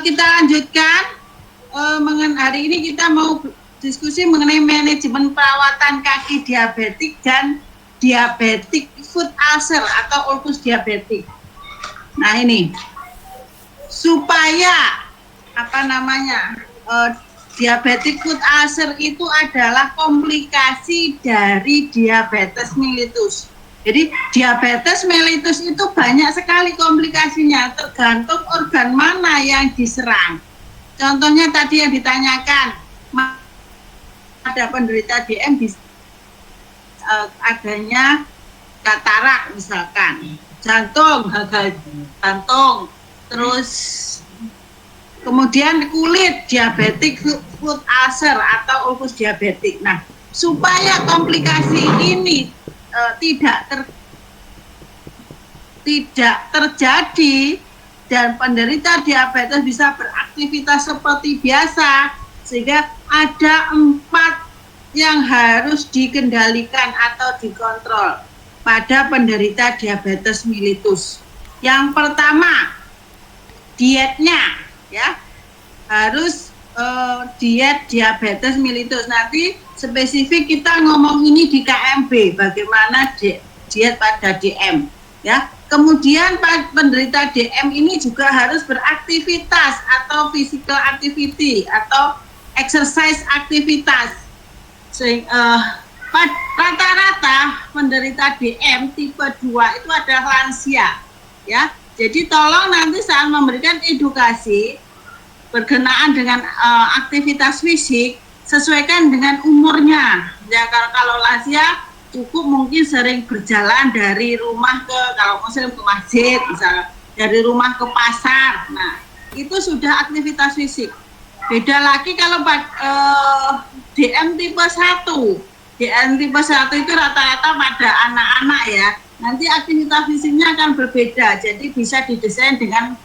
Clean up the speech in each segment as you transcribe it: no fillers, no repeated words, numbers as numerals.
kita lanjutkan. Hari ini kita mau diskusi mengenai manajemen perawatan kaki diabetik dan diabetik foot ulcer atau ulkus diabetik. Nah ini, supaya diabetik foot ulcer itu adalah komplikasi dari diabetes mellitus. Jadi diabetes mellitus itu banyak sekali komplikasinya, tergantung organ mana yang diserang. Contohnya tadi yang ditanyakan, ada penderita DM adanya katarak misalkan, jantung, gagal jantung, terus kemudian kulit diabetik foot ulcer atau ulkus diabetik. Nah, supaya komplikasi ini tidak terjadi dan penderita diabetes bisa beraktivitas seperti biasa, sehingga ada 4 yang harus dikendalikan atau dikontrol pada penderita diabetes mellitus. Yang pertama, dietnya, ya, harus diet diabetes mellitus. Nanti spesifik kita ngomong ini di KMB, bagaimana diet pada DM, ya. Kemudian penderita DM ini juga harus beraktivitas atau physical activity atau exercise aktivitas. Rata-rata penderita DM tipe 2 itu adalah lansia, ya. Jadi tolong nanti saat memberikan edukasi berkenaan dengan aktivitas fisik, sesuaikan dengan umurnya. Ya, kalau lansia cukup mungkin sering berjalan dari rumah kalau muslim ke masjid, misalnya dari rumah ke pasar. Nah, itu sudah aktivitas fisik. Beda lagi kalau DM tipe 1. DM tipe 1 itu rata-rata pada anak-anak, ya. Nanti aktivitas fisiknya akan berbeda, jadi bisa didesain dengan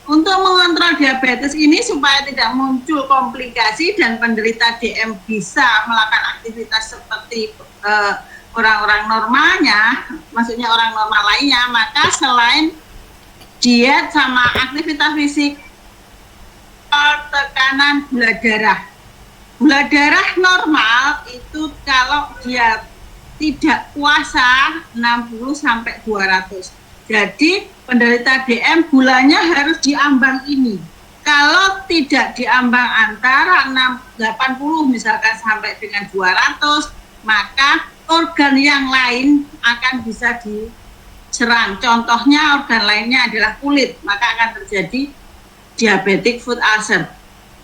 Untuk mengontrol diabetes ini supaya tidak muncul komplikasi dan penderita DM bisa melakukan aktivitas seperti orang-orang normalnya, maksudnya orang normal lainnya, maka selain diet sama aktivitas fisik, tekanan gula darah. Gula darah normal itu kalau dia tidak puasa 60 sampai 200. Jadi penderita DM gulanya harus diambang ini. Kalau tidak diambang antara 80 misalkan sampai dengan 200, maka organ yang lain akan bisa diserang. Contohnya organ lainnya adalah kulit, maka akan terjadi diabetic foot ulcer.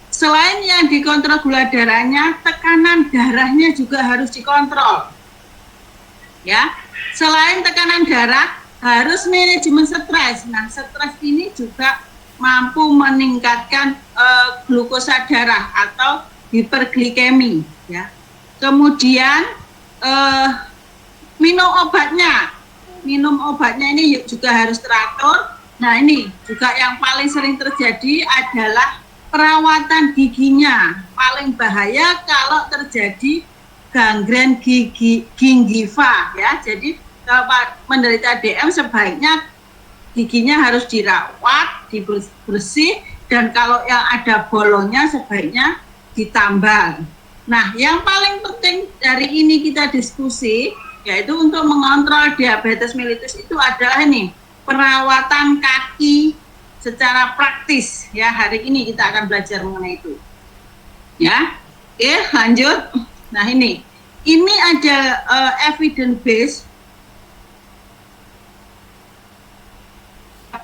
Selain yang dikontrol gula darahnya, tekanan darahnya juga harus dikontrol. Ya, selain tekanan darah, harus manajemen stres. Nah, stres ini juga mampu meningkatkan glukosa darah atau hiperglikemi, ya. Kemudian minum obatnya ini juga harus teratur. Nah, ini juga yang paling sering terjadi adalah perawatan giginya. Paling bahaya kalau terjadi gangren gingiva, ya. Jadi kalau menderita DM sebaiknya giginya harus dirawat, dibersih, dan kalau yang ada bolongnya sebaiknya ditambal. Nah, yang paling penting dari ini kita diskusi, yaitu untuk mengontrol diabetes mellitus itu adalah ini, perawatan kaki secara praktis. Ya, hari ini kita akan belajar mengenai itu. Ya, oke, lanjut. Nah, ini ada evidence base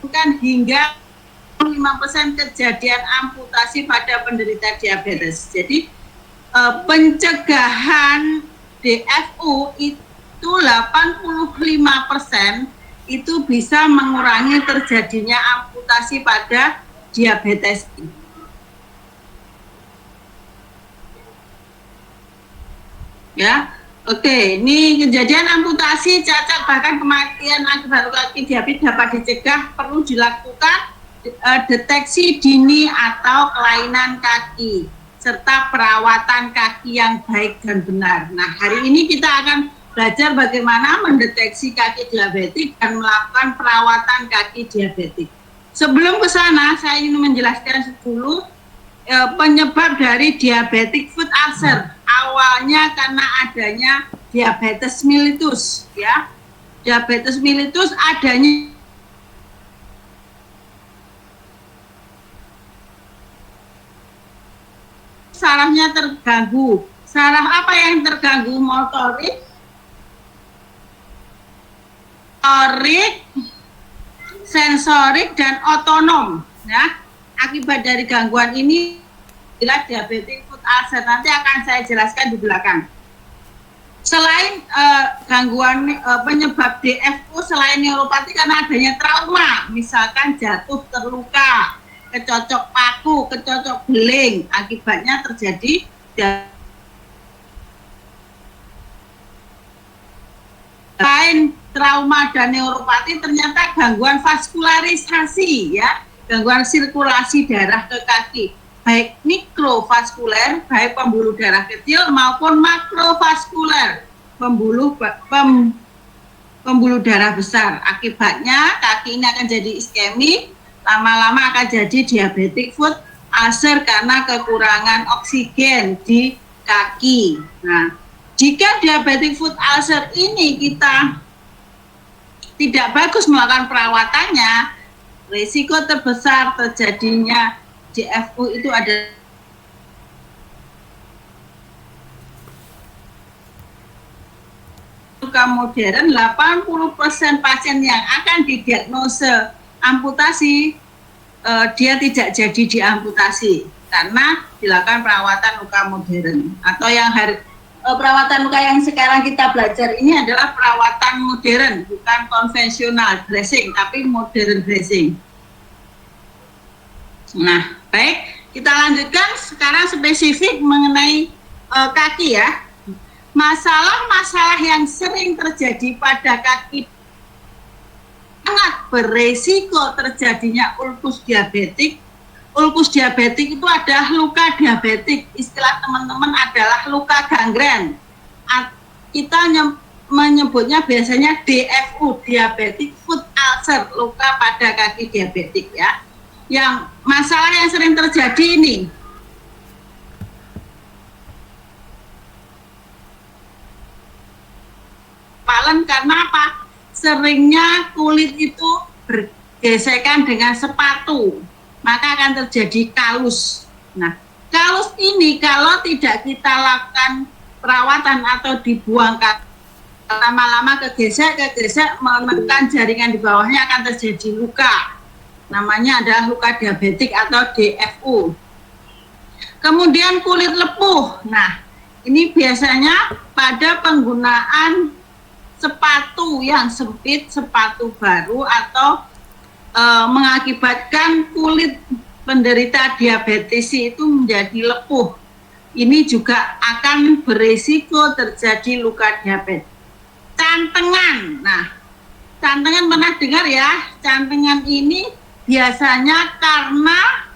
bukan hingga 5% kejadian amputasi pada penderita diabetes. Jadi pencegahan DFU itu 85% itu bisa mengurangi terjadinya amputasi pada diabetes. Ya. Oke, ini kejadian amputasi, cacat, bahkan kematian akibat kaki diabetes dapat dicegah, perlu dilakukan deteksi dini atau kelainan kaki, serta perawatan kaki yang baik dan benar. Nah, hari ini kita akan belajar bagaimana mendeteksi kaki diabetik dan melakukan perawatan kaki diabetik. Sebelum ke sana, saya ingin menjelaskan dulu penyebab dari diabetic foot ulcer. Awalnya karena adanya diabetes mellitus, ya. Diabetes mellitus adanya sarafnya terganggu. Saraf apa yang terganggu? Motorik, sensorik, dan otonom. Ya. Akibat dari gangguan ini adalah diabetic foot ulcer. Nanti akan saya jelaskan di belakang. Selain gangguan penyebab DFU, selain neuropati karena adanya trauma, misalkan jatuh terluka, kecocok paku, kecocok beling, akibatnya terjadi selain trauma dan neuropati, ternyata gangguan vaskularisasi, ya, gangguan sirkulasi darah ke kaki, baik mikrovaskuler, baik pembuluh darah kecil maupun makrovaskuler, pembuluh darah besar. Akibatnya kaki ini akan jadi iskemik, lama-lama akan jadi diabetic foot ulcer karena kekurangan oksigen di kaki. Nah, jika diabetic foot ulcer ini kita tidak bagus melakukan perawatannya, risiko terbesar terjadinya DFU itu ada luka modern. 80% pasien yang akan didiagnosa amputasi dia tidak jadi diamputasi karena dilakukan perawatan luka modern. Atau yang perawatan luka yang sekarang kita belajar ini adalah perawatan modern, bukan konvensional dressing, tapi modern dressing. Nah, baik, kita lanjutkan sekarang spesifik mengenai kaki, ya. Masalah-masalah yang sering terjadi pada kaki sangat beresiko terjadinya ulkus diabetik. Ulkus diabetik itu adalah luka diabetik, istilah teman-teman adalah luka gangren. Kita menyebutnya biasanya DFU, diabetic foot ulcer, luka pada kaki diabetik, ya. Yang masalah yang sering terjadi ini karena apa? Seringnya kulit itu bergesekan dengan sepatu, maka akan terjadi kalus. Nah, kalus ini kalau tidak kita lakukan perawatan atau dibuang lama-lama kegesek menekan jaringan di bawahnya, akan terjadi luka. Namanya adalah luka diabetik atau DFU. Kemudian kulit lepuh. Nah, ini biasanya pada penggunaan sepatu yang sempit, sepatu baru, atau mengakibatkan kulit penderita diabetes itu menjadi lepuh. Ini juga akan berisiko terjadi luka diabetes. Cantengan. Nah, cantengan pernah dengar, ya? Cantengan ini biasanya karena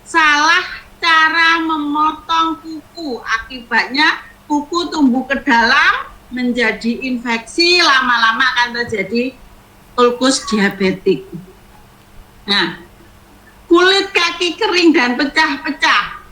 salah cara memotong kuku. Akibatnya kuku tumbuh ke dalam, menjadi infeksi, lama-lama akan terjadi ulkus diabetik. Nah, kulit kaki kering dan pecah-pecah.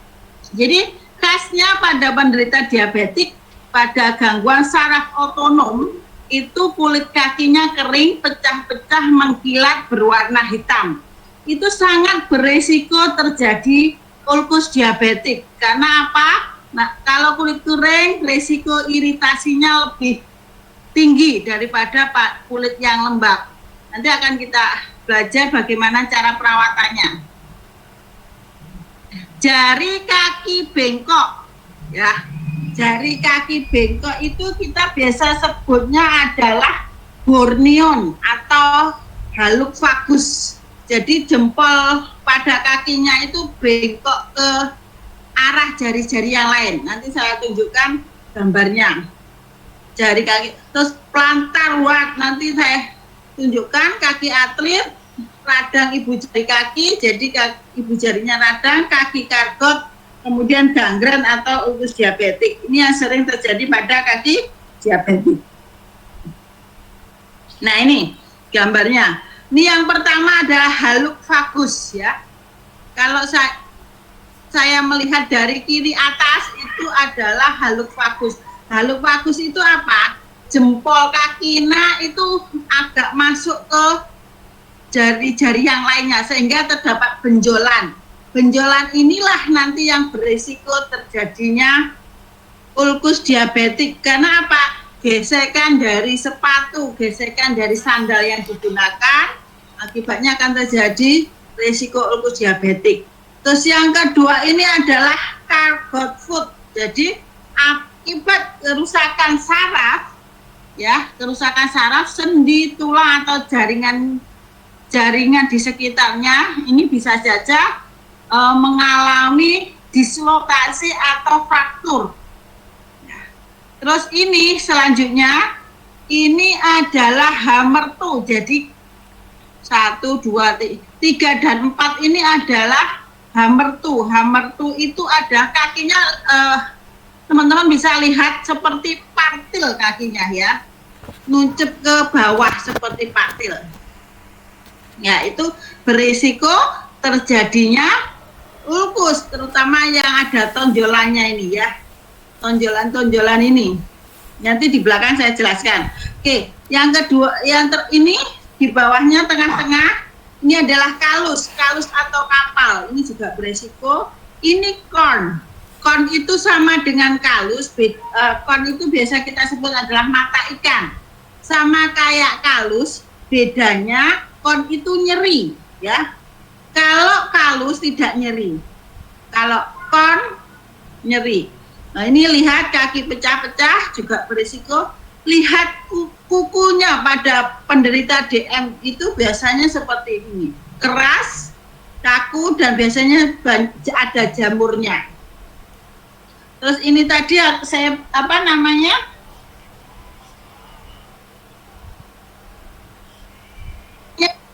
Jadi khasnya pada penderita diabetik, pada gangguan saraf otonom, itu kulit kakinya kering, pecah-pecah, mengkilat, berwarna hitam. Itu sangat beresiko terjadi ulkus diabetik. Karena apa? Nah, kalau kulit kering, risiko iritasinya lebih tinggi daripada kulit yang lembab. Nanti akan kita belajar bagaimana cara perawatannya. Jari kaki bengkok, ya. Jari kaki bengkok itu kita biasa sebutnya adalah bornion atau haluk vagus. Jadi jempol pada kakinya itu bengkok ke arah jari-jari yang lain. Nanti saya tunjukkan gambarnya. Jari kaki, terus plantar wart, nanti saya tunjukkan kaki atlet, radang ibu jari kaki, jadi ibu jarinya radang, kaki kargot, kemudian gangren atau ulkus diabetik. Ini yang sering terjadi pada kaki diabetik. Nah ini gambarnya. Ini yang pertama adalah haluk vagus ya. Kalau saya melihat dari kiri atas itu adalah haluk vagus. Haluk vagus itu apa? Jempol kakina itu agak masuk ke jari-jari yang lainnya sehingga terdapat benjolan. Benjolan inilah nanti yang berisiko terjadinya ulkus diabetik. Karena apa? Gesekan dari sepatu, gesekan dari sandal yang digunakan, akibatnya akan terjadi risiko ulkus diabetik. Terus yang kedua ini adalah cargot food. Jadi akibat kerusakan saraf, ya, kerusakan saraf, sendi, tulang atau jaringan di sekitarnya ini bisa saja mengalami dislokasi atau fraktur. Terus ini selanjutnya ini adalah hamertu. Jadi 1, 2, 3 dan 4 ini adalah hamertu. Hamertu itu ada kakinya, teman-teman bisa lihat seperti partil kakinya ya, nuncep ke bawah seperti partil. Ya, itu berisiko terjadinya ulkus, terutama yang ada tonjolannya ini ya, tonjolan-tonjolan ini. Nanti di belakang saya jelaskan. Oke, yang kedua, ini di bawahnya tengah-tengah ini adalah kalus atau kapal. Ini juga beresiko. Ini corn. Corn itu sama dengan kalus. Corn itu biasa kita sebut adalah mata ikan. Sama kayak kalus, bedanya corn itu nyeri, ya. Kalau kalus tidak nyeri. Kalau corn nyeri. Nah, ini lihat kaki pecah-pecah juga berisiko. Lihat kukunya pada penderita DM itu biasanya seperti ini, keras, kaku, dan biasanya ada jamurnya. Terus ini tadi saya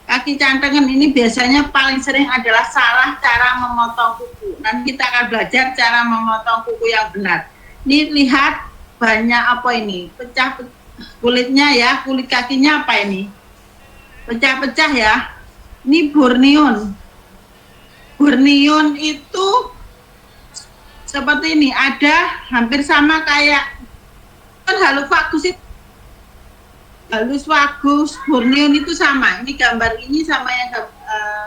kaki cantengan ini biasanya paling sering adalah salah cara memotong kuku. Nanti kita akan belajar cara memotong kuku yang benar. Ini lihat banyak apa ini, pecah kulitnya ya, kulit kakinya apa ini, pecah-pecah ya. Ini burnion. Burnion itu seperti ini, ada hampir sama kayak halus vagus, burnion itu sama. Ini gambar ini sama yang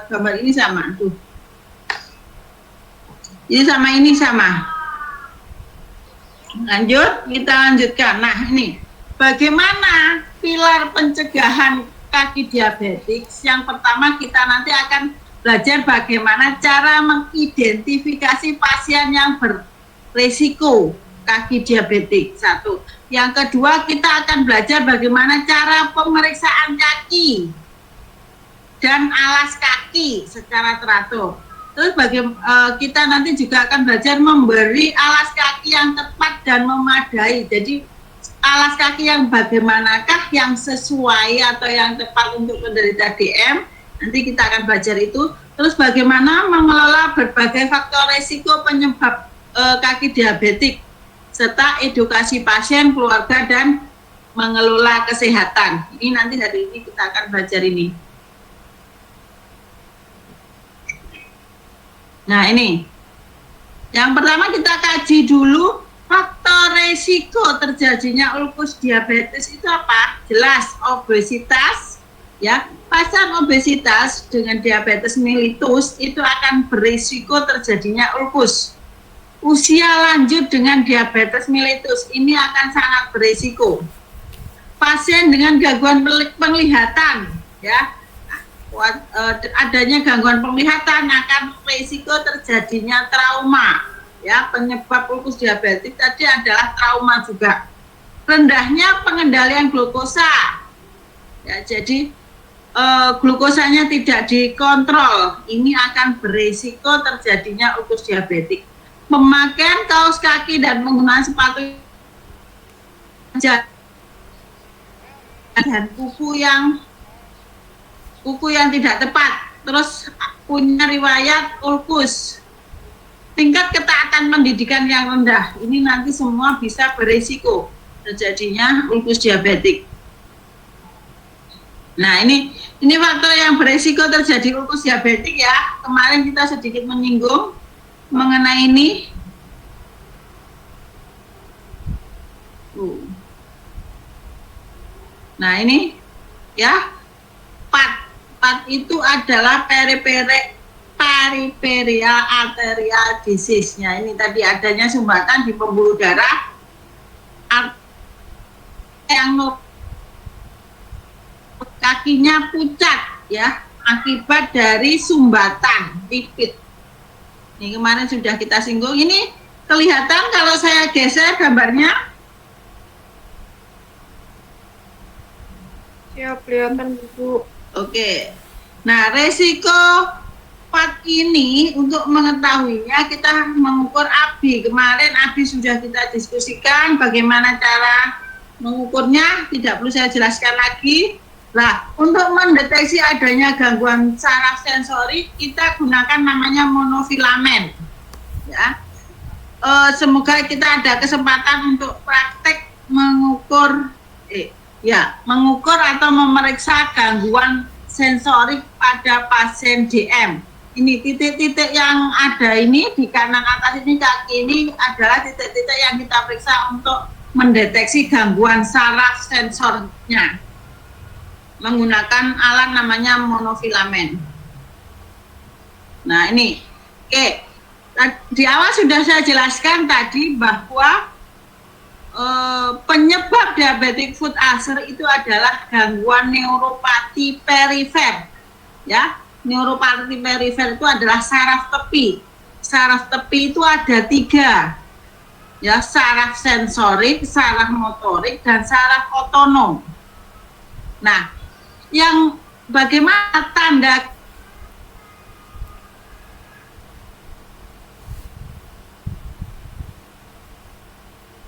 gambar ini sama. Tuh. Ini sama. Lanjut, kita lanjutkan. Nah, ini bagaimana pilar pencegahan kaki diabetik? Yang pertama kita nanti akan belajar bagaimana cara mengidentifikasi pasien yang berisiko kaki diabetik. 1. Yang kedua, kita akan belajar bagaimana cara pemeriksaan kaki dan alas kaki secara teratur. Terus kita nanti juga akan belajar memberi alas kaki yang tepat dan memadai. Jadi alas kaki yang bagaimanakah yang sesuai atau yang tepat untuk penderita DM, nanti kita akan belajar itu. Terus bagaimana mengelola berbagai faktor resiko penyebab kaki diabetik, serta edukasi pasien, keluarga, dan mengelola kesehatan. Ini nanti hari ini kita akan belajar ini. Nah ini, yang pertama kita kaji dulu faktor resiko terjadinya ulkus diabetes itu apa? Jelas, obesitas, ya. Pasien obesitas dengan diabetes mellitus itu akan berisiko terjadinya ulkus. Usia lanjut dengan diabetes mellitus ini akan sangat berisiko. Pasien dengan gangguan penglihatan, ya, adanya gangguan penglihatan akan risiko terjadinya trauma, ya. Penyebab ulkus diabetes tadi adalah trauma juga. Rendahnya pengendalian glukosa, ya, jadi glukosanya tidak dikontrol, ini akan berisiko terjadinya ulkus diabetik. Pemakaian kaos kaki dan penggunaan sepatu dan kuku yang tidak tepat, terus punya riwayat ulkus, tingkat ketaatan pendidikan yang rendah, ini nanti semua bisa berisiko terjadinya ulkus diabetik. Nah, ini faktor yang beresiko terjadi ulkus diabetik ya. Kemarin kita sedikit menyinggung mengenai ini. Nah, ini ya, PAD itu adalah peripheral arterial disease-nya. Ini tadi adanya sumbatan di pembuluh darah yang kakinya pucat ya, akibat dari sumbatan lipid. Ini kemarin sudah kita singgung. Ini kelihatan kalau saya geser gambarnya. Ya, kelihatan Bu. Oke. Nah, resiko PAD ini untuk mengetahuinya kita mengukur ABI. Kemarin ABI sudah kita diskusikan bagaimana cara mengukurnya, tidak perlu saya jelaskan lagi. Nah, untuk mendeteksi adanya gangguan saraf sensorik, kita gunakan namanya monofilamen. Ya, semoga kita ada kesempatan untuk praktek mengukur, mengukur atau memeriksa gangguan sensorik pada pasien DM. Ini titik-titik yang ada ini di kanan atas ini, kaki ini adalah titik-titik yang kita periksa untuk mendeteksi gangguan saraf sensornya menggunakan alat namanya monofilamen. Nah, ini oke. Di awal sudah saya jelaskan tadi bahwa penyebab diabetic foot ulcer itu adalah gangguan neuropati perifer. Ya, neuropati perifer itu adalah saraf tepi. Saraf tepi itu ada 3. Ya, saraf sensorik, saraf motorik, dan saraf otonom. Nah, yang bagaimana tanda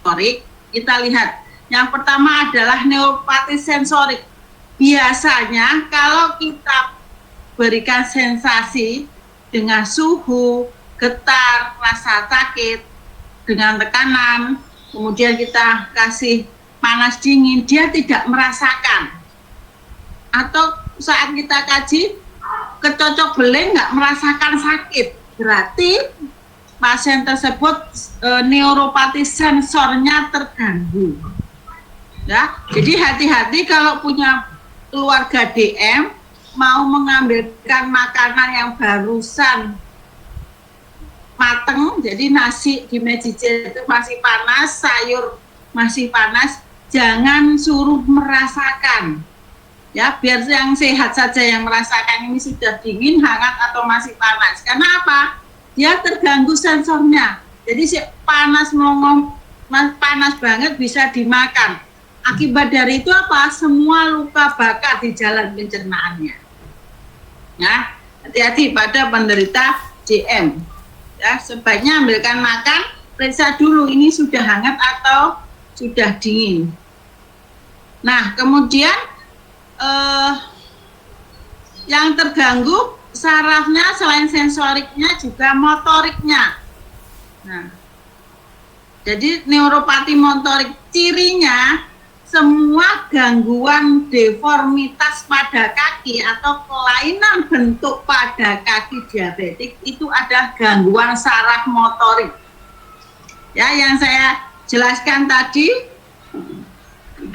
sensorik? Kita lihat. Yang pertama adalah neuropati sensorik. Biasanya kalau kita berikan sensasi dengan suhu, getar, rasa sakit, dengan tekanan, kemudian kita kasih panas dingin, dia tidak merasakan. Atau saat kita kaji, kecocok beling nggak merasakan sakit, berarti pasien tersebut neuropati sensornya terganggu. Ya, jadi hati-hati kalau punya keluarga DM mau mengambilkan makanan yang barusan mateng, jadi nasi di mejije itu masih panas, sayur masih panas, jangan suruh merasakan. Ya, biar yang sehat saja yang merasakan ini sudah dingin, hangat atau masih panas. Karena apa? Dia terganggu sensornya. Jadi si panas melongo, panas banget bisa dimakan. Akibat dari itu apa? Semua luka bakar di jalan pencernaannya. Ya, hati-hati pada penderita DM. Ya, sebaiknya ambilkan makan, periksa dulu ini sudah hangat atau sudah dingin. Nah, kemudian yang terganggu sarafnya selain sensoriknya juga motoriknya. Nah, jadi neuropati motorik cirinya semua gangguan deformitas pada kaki atau kelainan bentuk pada kaki diabetik itu ada gangguan saraf motorik. Ya, yang saya jelaskan tadi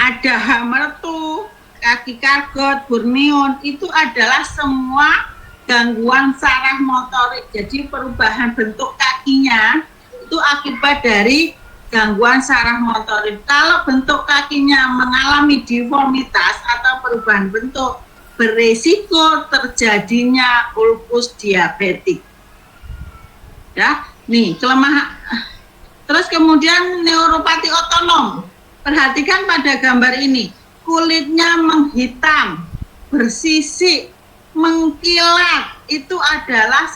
ada hamertu, kaki kargot, burnion, itu adalah semua gangguan saraf motorik. Jadi perubahan bentuk kakinya itu akibat dari gangguan saraf motorik. Kalau bentuk kakinya mengalami deformitas atau perubahan bentuk, beresiko terjadinya ulkus diabetik. Ya, nih kelemahan. Terus kemudian neuropati otonom. Perhatikan pada gambar ini. Kulitnya menghitam, bersisik, mengkilat, itu adalah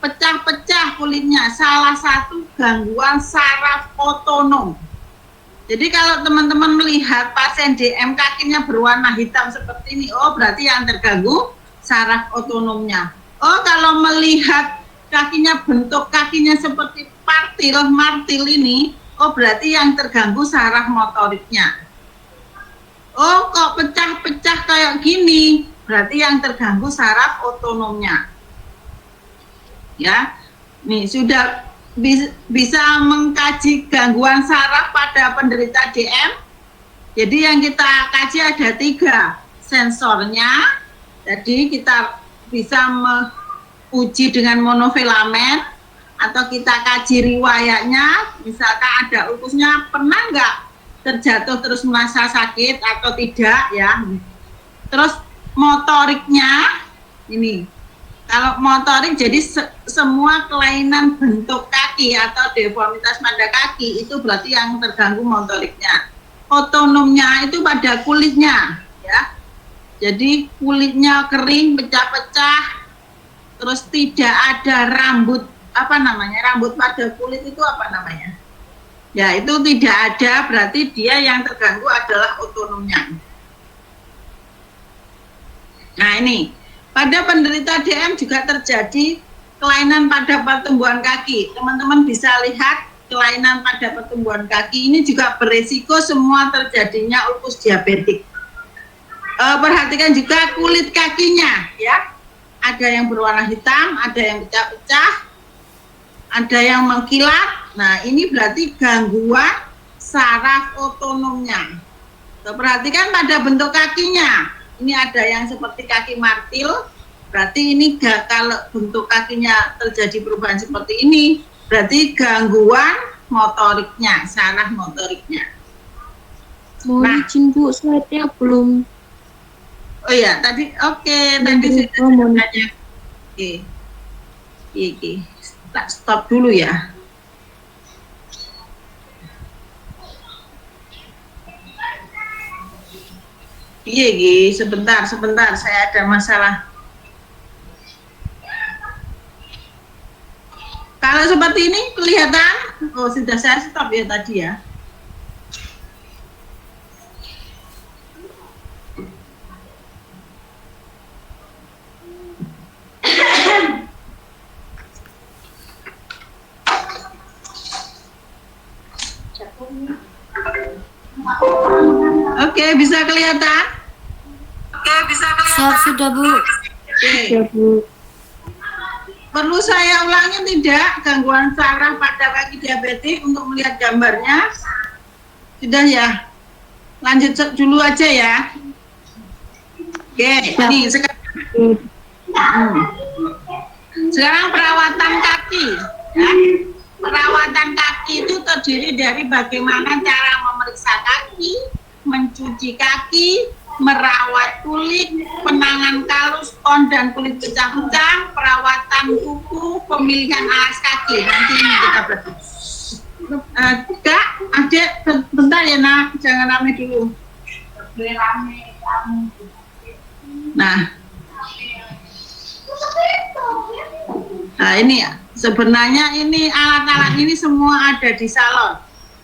pecah-pecah kulitnya, salah satu gangguan saraf otonom. Jadi kalau teman-teman melihat pasien DM kakinya berwarna hitam seperti ini, oh berarti yang terganggu saraf otonomnya. Oh kalau melihat kakinya, bentuk kakinya seperti martil ini, oh berarti yang terganggu saraf motoriknya. oh kok pecah-pecah kayak gini, berarti yang terganggu saraf otonomnya. Ya, nih sudah bisa mengkaji gangguan saraf pada penderita DM. Jadi yang kita kaji ada 3 sensornya. Jadi kita bisa uji dengan monofilamen atau kita kaji riwayatnya, misalkan ada ulkusnya pernah nggak terjatuh terus merasa sakit atau tidak ya. Terus motoriknya ini, kalau motorik jadi semua kelainan bentuk kaki atau deformitas pada kaki itu berarti yang terganggu motoriknya. Otonomnya itu pada kulitnya ya. Jadi kulitnya kering, pecah-pecah, terus tidak ada rambut, rambut pada kulit itu apa namanya? Ya itu tidak ada, berarti dia yang terganggu adalah otonomnya. Nah ini, pada penderita DM juga terjadi kelainan pada pertumbuhan kaki. Teman-teman bisa lihat kelainan pada pertumbuhan kaki ini juga beresiko semua terjadinya ulkus diabetik. Perhatikan juga kulit kakinya ya. Ada yang berwarna hitam, ada yang pecah-pecah, ada yang mengkilat. Nah, ini berarti gangguan saraf otonomnya. Perhatikan pada bentuk kakinya. Ini ada yang seperti kaki martil. Berarti ini kalau bentuk kakinya terjadi perubahan seperti ini, berarti gangguan motoriknya, saraf motoriknya. Mohon izin Bu, slide-nya belum. Oh ya, tadi tadi sudah tanya. Oke. Tak stop dulu ya. Sebentar, saya ada masalah. Kalau seperti ini kelihatan, sudah saya stop ya tadi ya. Oke, bisa kelihatan? Siap sudah Bu. Ya Bu. Perlu saya ulangi tidak gangguan saraf pada kaki diabetik untuk melihat gambarnya? Sudah ya? Lanjut dulu aja ya. Oke, ini sekarang perawatan kaki ya. Perawatan kaki itu terdiri dari bagaimana cara memeriksa kaki, mencuci kaki, merawat kulit, penanganan kalus, on dan kulit pecah-pecah, perawatan kuku, pemilihan alas kaki. Nanti ini kita belajar. Kak, Adik, bentar ya nak, jangan rame dulu. Nah ini ya, sebenarnya ini alat-alat ini semua ada di salon.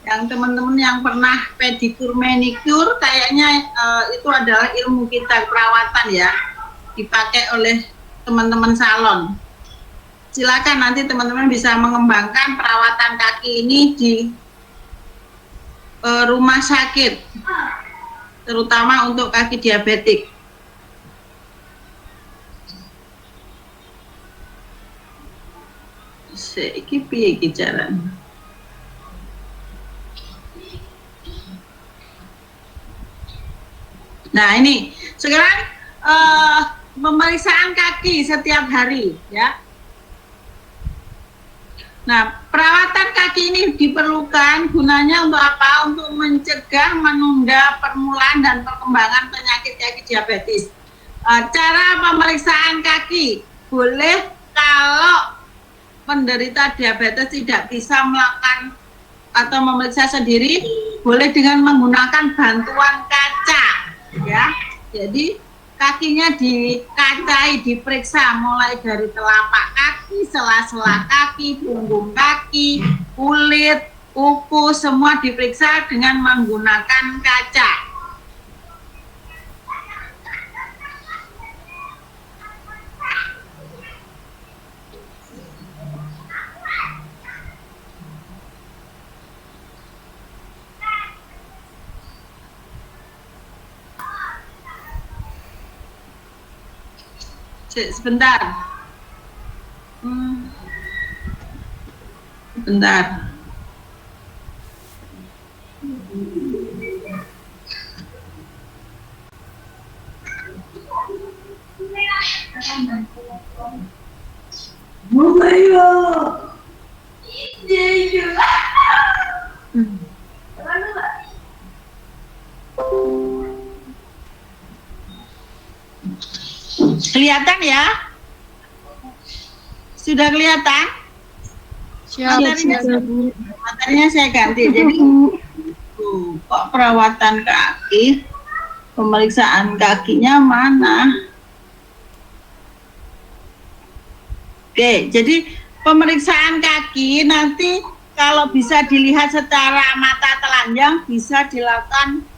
Yang teman-teman yang pernah pedikur manikur kayaknya itu adalah ilmu kita perawatan ya, dipakai oleh teman-teman salon. Silakan nanti teman-teman bisa mengembangkan perawatan kaki ini di rumah sakit, terutama untuk kaki diabetik. Iki piye iki jalan. Nah ini sekarang pemeriksaan kaki setiap hari ya. Nah perawatan kaki ini diperlukan gunanya untuk apa? Untuk mencegah, menunda permulaan dan perkembangan penyakit kaki diabetes. Cara pemeriksaan kaki boleh kalau penderita diabetes tidak bisa melakukan atau memeriksa sendiri, boleh dengan menggunakan bantuan kaca ya. Jadi kakinya dikacai, diperiksa mulai dari telapak kaki, sela-sela kaki, punggung kaki, kulit, kuku, semua diperiksa dengan menggunakan kaca. Sebentar. Bentar. Kelihatan ya? Sudah kelihatan? Siap, Bu. Materinya saya ganti. Jadi kok perawatan kaki, pemeriksaan kakinya mana? Oke, jadi pemeriksaan kaki nanti kalau bisa dilihat secara mata telanjang bisa dilakukan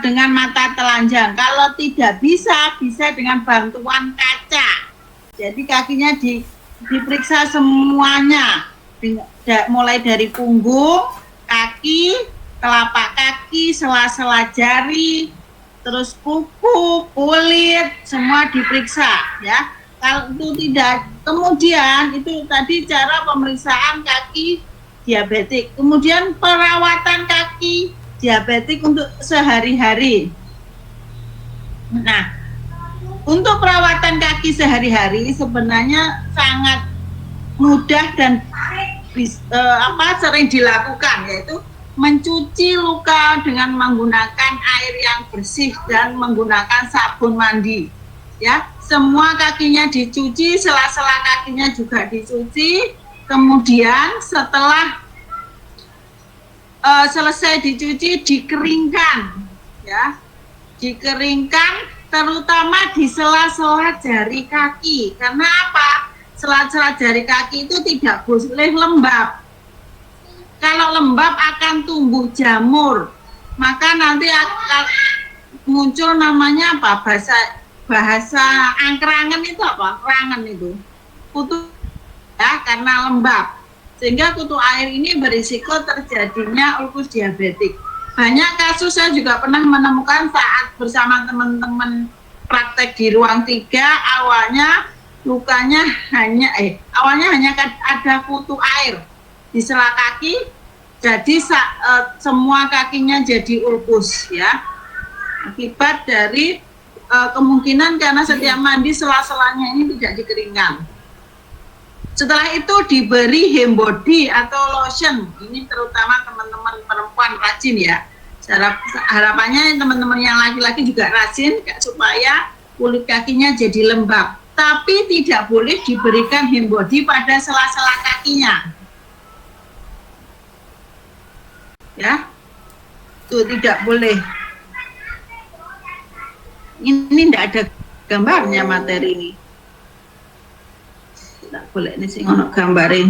dengan mata telanjang. Kalau tidak bisa dengan bantuan kaca. Jadi kakinya diperiksa semuanya, mulai dari punggung, kaki, telapak kaki, sela-sela jari, terus kuku, kulit, semua diperiksa ya. Kalau itu tidak, kemudian itu tadi cara pemeriksaan kaki diabetik. Kemudian perawatan kaki diabetik untuk sehari-hari. Nah, untuk perawatan kaki sehari-hari sebenarnya sangat mudah dan sering dilakukan, yaitu mencuci luka dengan menggunakan air yang bersih dan menggunakan sabun mandi. Ya, semua kakinya dicuci, sela-sela kakinya juga dicuci. Kemudian setelah selesai dicuci, dikeringkan, ya, dikeringkan, terutama di sela-sela jari kaki. Karena apa? Sela-sela jari kaki itu tidak boleh lembab. Kalau lembab akan tumbuh jamur, maka nanti akan muncul namanya apa? Bahasa angkerangan itu apa? Kerangan itu, kutu ya, karena lembab. Sehingga kutu air ini berisiko terjadinya ulkus diabetik. Banyak kasus saya juga pernah menemukan saat bersama teman-teman praktek di ruang 3, awalnya lukanya awalnya hanya ada kutu air di sela kaki, jadi semua kakinya jadi ulkus ya, akibat dari kemungkinan karena setiap mandi sela-selanya ini tidak dikeringkan. Setelah itu diberi hand body atau lotion, ini terutama teman-teman perempuan rajin ya. Harapannya teman-teman yang laki-laki juga rajin supaya kulit kakinya jadi lembab. Tapi tidak boleh diberikan hand body pada sela-sela kakinya. Ya, itu tidak boleh. Ini tidak ada gambarnya materi ini. Tidak boleh ini sih ngono gambarin.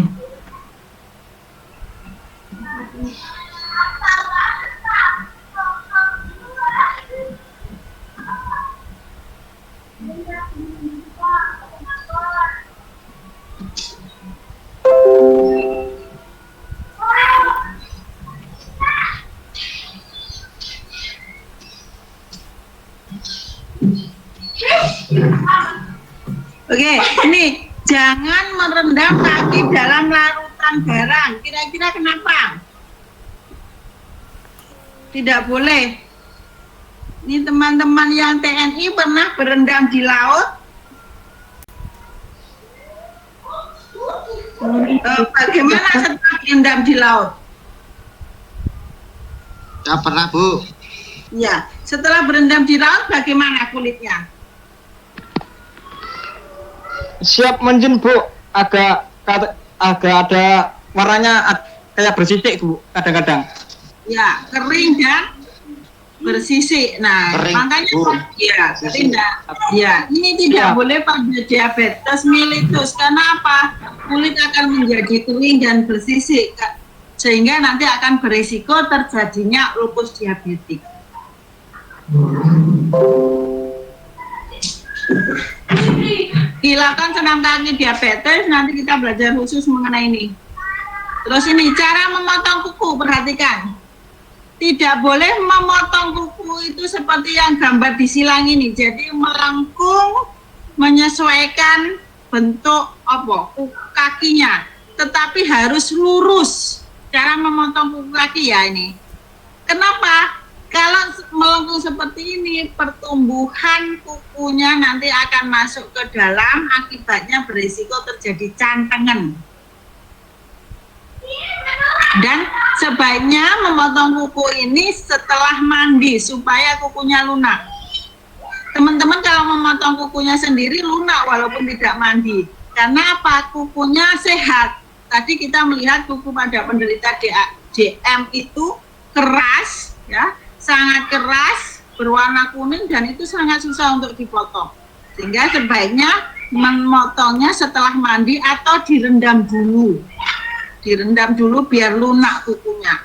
Oke, ini jangan merendam kaki dalam larutan barang. Kira-kira kenapa? Tidak boleh. Ini teman-teman yang TNI pernah berendam di laut? Bagaimana setelah berendam di laut? Ya pernah, Bu. Ya, setelah berendam di laut bagaimana kulitnya? Siap menjen, Bu. Agak ada warnanya kayak bersisik, Bu, kadang-kadang. Ya, kering dan bersisik. Nah, Kering, makanya Bu. ya, kering. Ya, ini tidak boleh pada diabetes mellitus. Karena apa? Kulit akan menjadi kering dan bersisik, sehingga nanti akan berisiko terjadinya lupus diabetik. Hilangkan senam kaki diabetes, nanti kita belajar khusus mengenai ini. Terus ini cara memotong kuku, perhatikan. tidak boleh memotong kuku itu seperti yang gambar di silang ini. Jadi melengkung, menyesuaikan bentuk kakinya, tetapi harus lurus. Cara memotong kuku kaki ya ini. Kenapa? Kalau melengkung seperti ini, pertumbuhan kukunya nanti akan masuk ke dalam, akibatnya berisiko terjadi cantengan. Dan sebaiknya memotong kuku ini setelah mandi supaya kukunya lunak. Teman-teman kalau memotong kukunya sendiri lunak walaupun tidak mandi. Karena apa? Kukunya sehat. Tadi kita melihat kuku pada penderita DM itu keras, ya, sangat keras, berwarna kuning dan itu sangat susah untuk dipotong. Sehingga sebaiknya memotongnya setelah mandi atau direndam dulu. Direndam dulu biar lunak kukunya.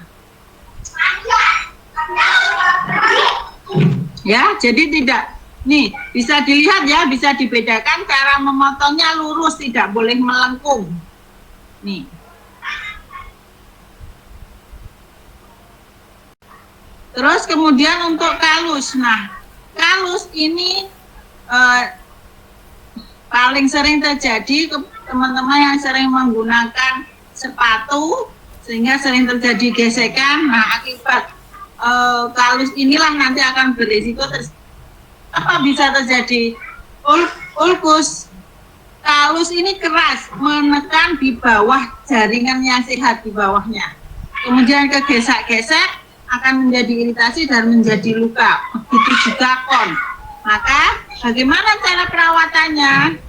Ya, jadi tidak. Nih, bisa dilihat ya, bisa dibedakan cara memotongnya lurus, tidak boleh melengkung. Nih. Terus kemudian untuk kalus. Nah, kalus ini paling sering terjadi ke teman-teman yang sering menggunakan sepatu sehingga sering terjadi gesekan. Nah, akibat kalus inilah nanti akan berisiko apa bisa terjadi ulkus. Kalus ini keras, menekan di bawah jaringan yang sehat di bawahnya. Kemudian kegesek-gesek akan menjadi iritasi dan menjadi luka. Begitu juga kon. Maka bagaimana cara perawatannya?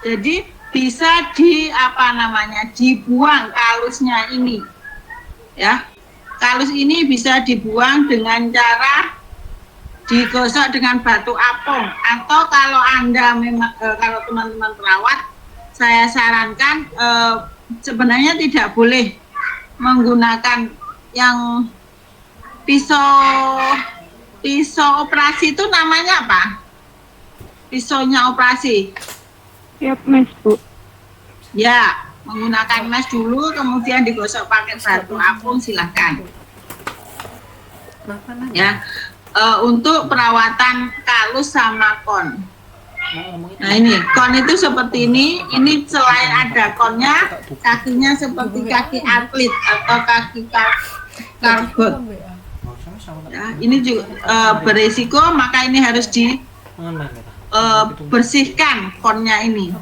Jadi bisa dibuang kalusnya ini. Ya. Kalus ini bisa dibuang dengan cara digosok dengan batu apung, atau kalau Anda memang kalau teman-teman perawat, saya sarankan sebenarnya tidak boleh menggunakan yang pisau operasi. Itu namanya apa? Pisaunya operasi. Siap, Mas, Bu. Ya, menggunakan mes dulu, kemudian digosok pakai batu apung, silahkan. Ya, untuk perawatan kalus sama kon. Nah ini, kon itu seperti ini selain ada konnya, kakinya seperti kaki atlet atau kaki karbot. Ya, ini juga berisiko, maka ini harus bersihkan konnya ini.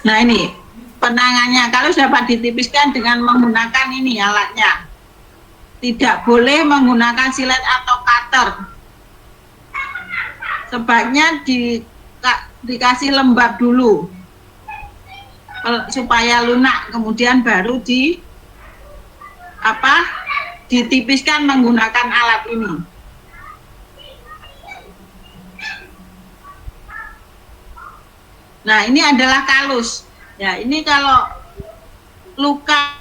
Nah ini penangannya, kalau dapat ditipiskan dengan menggunakan ini alatnya. Tidak boleh menggunakan silet atau cutter. Sebaiknya dikasih lembab dulu supaya lunak, kemudian baru ditipiskan menggunakan alat ini. Nah, ini adalah kalus. Ya, ini kalau luka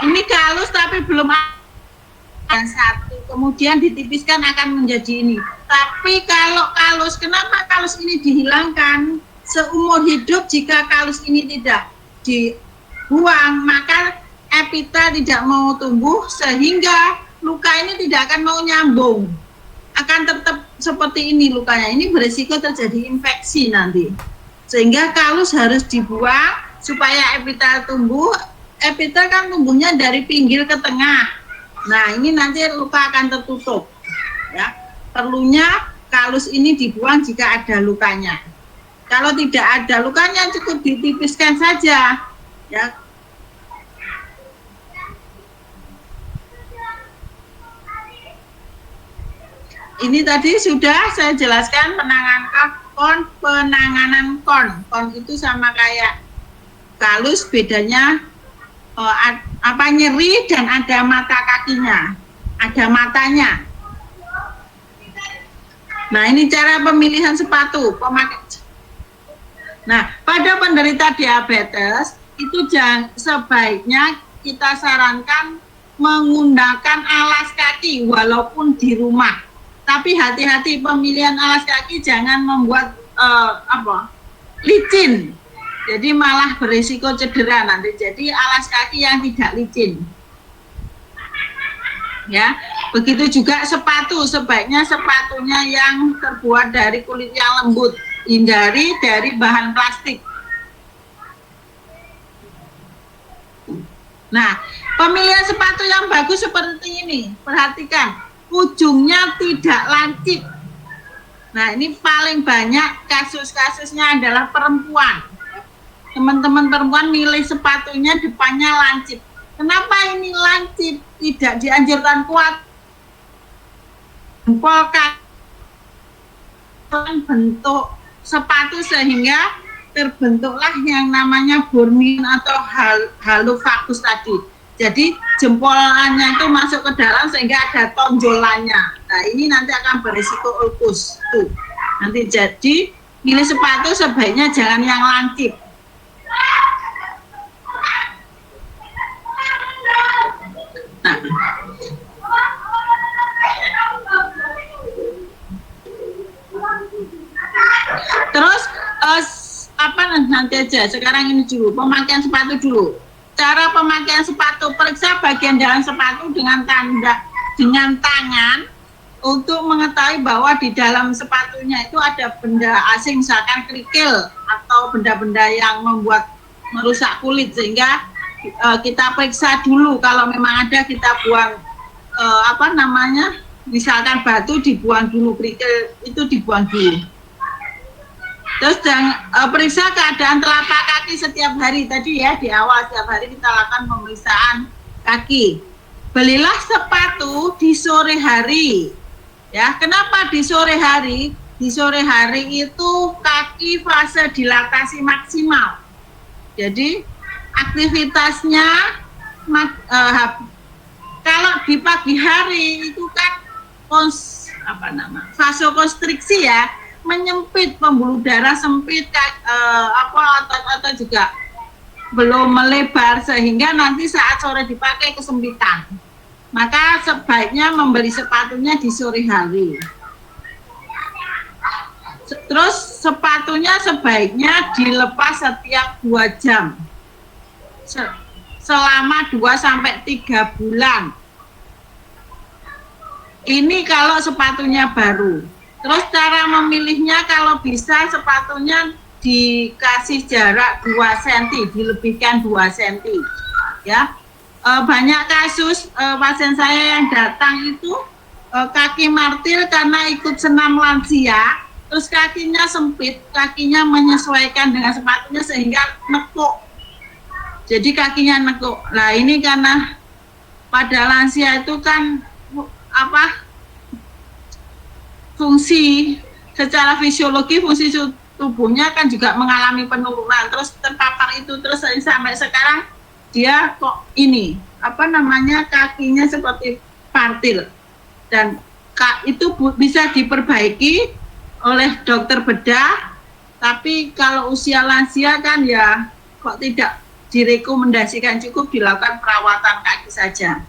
ini kalus tapi belum ada satu, kemudian ditipiskan akan menjadi ini. Tapi kalau kalus, kenapa kalus ini dihilangkan? Seumur hidup jika kalus ini tidak dibuang, maka epitel tidak mau tumbuh sehingga luka ini tidak akan mau nyambung. Akan tetap seperti ini lukanya. Ini berisiko terjadi infeksi nanti. Sehingga kalus harus dibuang supaya epitel tumbuh. Epitel kan tumbuhnya dari pinggir ke tengah. Nah, ini nanti luka akan tertutup. Ya. Perlunya kalus ini dibuang jika ada lukanya. Kalau tidak ada lukanya cukup ditipiskan saja. Ya. Ini tadi sudah saya jelaskan penanganan kon. Kon itu sama kayak kalus, bedanya nyeri dan ada mata kakinya, ada matanya. Nah, ini cara pemilihan sepatu pemakai. Nah, pada penderita diabetes itu sebaiknya kita sarankan menggunakan alas kaki walaupun di rumah. Tapi hati-hati pemilihan alas kaki, jangan membuat licin. Jadi malah berisiko cedera nanti. Jadi alas kaki yang tidak licin. Ya, begitu juga sepatu, sebaiknya sepatunya yang terbuat dari kulit yang lembut, hindari dari bahan plastik. Nah, pemilihan sepatu yang bagus seperti ini, perhatikan, ujungnya tidak lancip. Nah, ini paling banyak kasus-kasusnya adalah perempuan. Teman-teman perempuan milih sepatunya depannya lancip. Kenapa ini lancip? Tidak dianjurkan kuat. Jempol bentuk sepatu sehingga terbentuklah yang namanya burmin atau halofacus tadi. Jadi jempolannya itu masuk ke dalam sehingga ada tonjolannya. Nah, ini nanti akan berisiko ulkus tuh. Nanti jadi milih sepatu sebaiknya jangan yang lancip. Nah, terus nanti aja, sekarang ini dulu pemakaian sepatu dulu. Cara pemakaian sepatu, periksa bagian dalam sepatu dengan tangan untuk mengetahui bahwa di dalam sepatunya itu ada benda asing, misalkan kerikil atau benda-benda yang merusak kulit, sehingga kita periksa dulu. Kalau memang ada, kita buang misalkan batu dibuang dulu, kerikil itu dibuang dulu. Terus periksa keadaan telapak kaki setiap hari tadi ya, di awal setiap hari kita lakukan pemeriksaan kaki. Belilah sepatu di sore hari. Ya, kenapa di sore hari? Di sore hari itu kaki fase dilatasi maksimal. Jadi aktivitasnya kalau di pagi hari itu kan vasokonstriksi ya, menyempit, pembuluh darah sempit, otot-otot juga belum melebar sehingga nanti saat sore dipakai kesempitan. Maka sebaiknya membeli sepatunya di sore hari. Terus sepatunya sebaiknya dilepas setiap 2 jam. Selama 2-3 bulan. Ini kalau sepatunya baru. Terus cara memilihnya, kalau bisa sepatunya dikasih jarak 2 cm, dilebihkan 2 cm. Ya, banyak kasus pasien saya yang datang itu kaki martil karena ikut senam lansia, terus kakinya sempit, kakinya menyesuaikan dengan sepatunya sehingga nekuk. Jadi kakinya nekuk. Nah, ini karena pada lansia itu kan fungsi secara fisiologi, fungsi tubuhnya kan juga mengalami penurunan, terus terpapar itu, terus sampai sekarang dia kok ini kakinya seperti partil, dan itu bisa diperbaiki oleh dokter bedah. Tapi kalau usia lansia kan ya kok tidak direkomendasikan, cukup dilakukan perawatan kaki saja.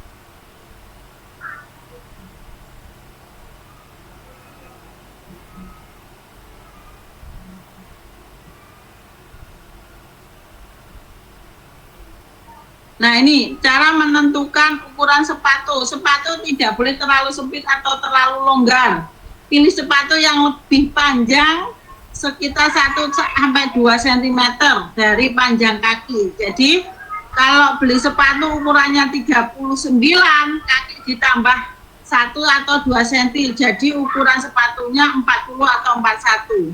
Nah, ini cara menentukan ukuran sepatu. Sepatu tidak boleh terlalu sempit atau terlalu longgar. Pilih sepatu yang lebih panjang, sekitar 1-2 cm dari panjang kaki. Jadi, kalau beli sepatu ukurannya 39, kaki ditambah 1 atau 2 cm. Jadi, ukuran sepatunya 40 atau 41.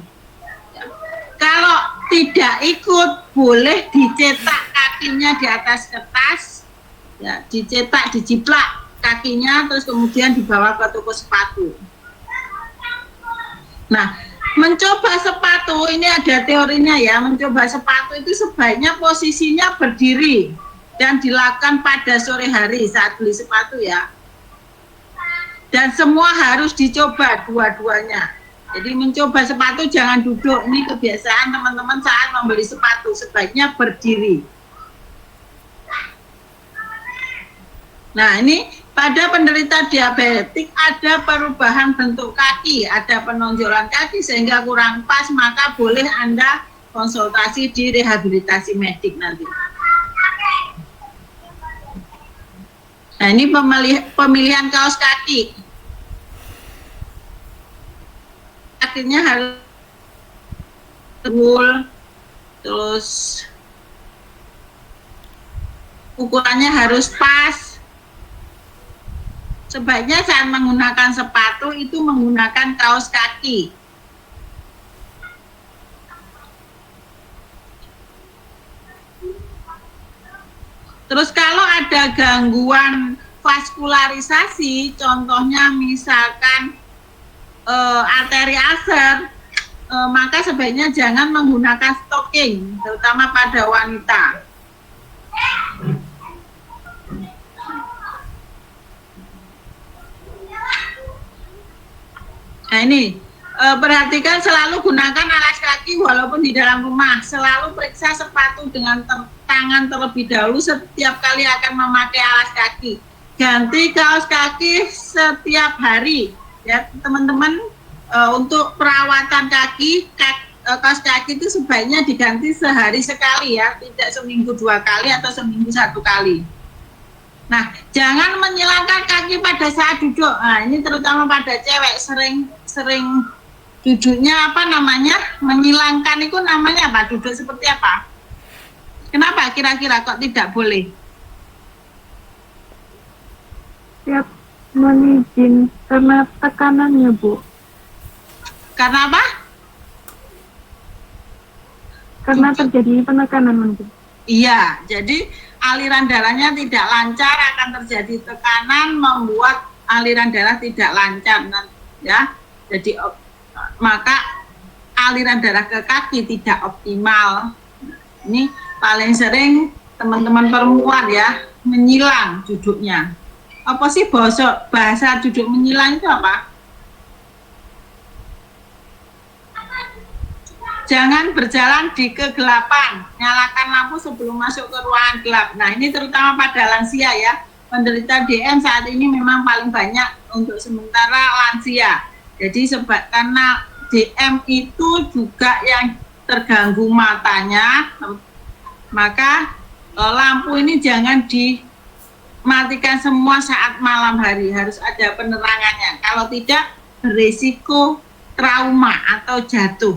Kalau tidak ikut, boleh dicetak kakinya di atas kertas, ya, dicetak, dijiplak kakinya, terus kemudian dibawa ke toko sepatu. Nah, mencoba sepatu ini ada teorinya ya. Mencoba sepatu itu sebaiknya posisinya berdiri dan dilakukan pada sore hari saat beli sepatu ya. Dan semua harus dicoba dua-duanya. Jadi mencoba sepatu jangan duduk. Ini kebiasaan teman-teman saat membeli sepatu, sebaiknya berdiri. Nah, ini Pada penderita diabetik ada perubahan bentuk kaki, ada penonjolan kaki sehingga kurang pas, maka boleh Anda konsultasi di rehabilitasi medik nanti. Nah, ini pemilihan kaos kaki. Kakinya harus tebal, terus ukurannya harus pas. Sebaiknya saat menggunakan sepatu itu menggunakan kaos kaki. Terus kalau ada gangguan vaskularisasi, contohnya misalkan arteri ulcer, maka sebaiknya jangan menggunakan stocking, terutama pada wanita. Nah ini, perhatikan selalu gunakan alas kaki walaupun di dalam rumah. Selalu periksa sepatu dengan tangan terlebih dahulu setiap kali akan memakai alas kaki. Ganti kaos kaki setiap hari. Ya teman-teman, untuk perawatan kaki, kaos kaki itu sebaiknya diganti sehari sekali ya. Tidak seminggu 2 kali atau seminggu 1 kali. Nah, jangan menyilangkan kaki pada saat duduk. Nah, ini terutama pada cewek sering duduknya apa namanya? Menyilangkan itu namanya apa? Duduk seperti apa? Kenapa kira-kira kok tidak boleh? Siap menizin karena tekanannya, Bu. Karena apa? Karena terjadi penekanan mungkin. Iya, jadi aliran darahnya tidak lancar, akan terjadi tekanan, membuat aliran darah tidak lancar, ya. Jadi maka aliran darah ke kaki tidak optimal. Ini paling sering teman-teman perempuan ya, menyilang duduknya. Apa sih bahasa duduk menyilang itu apa? Jangan berjalan di kegelapan, nyalakan lampu sebelum masuk ke ruangan gelap. Nah ini terutama pada lansia ya, penderita DM saat ini memang paling banyak untuk sementara lansia. Jadi karena DM itu juga yang terganggu matanya, maka lampu ini jangan dimatikan semua saat malam hari, harus ada penerangannya. Kalau tidak berisiko trauma atau jatuh.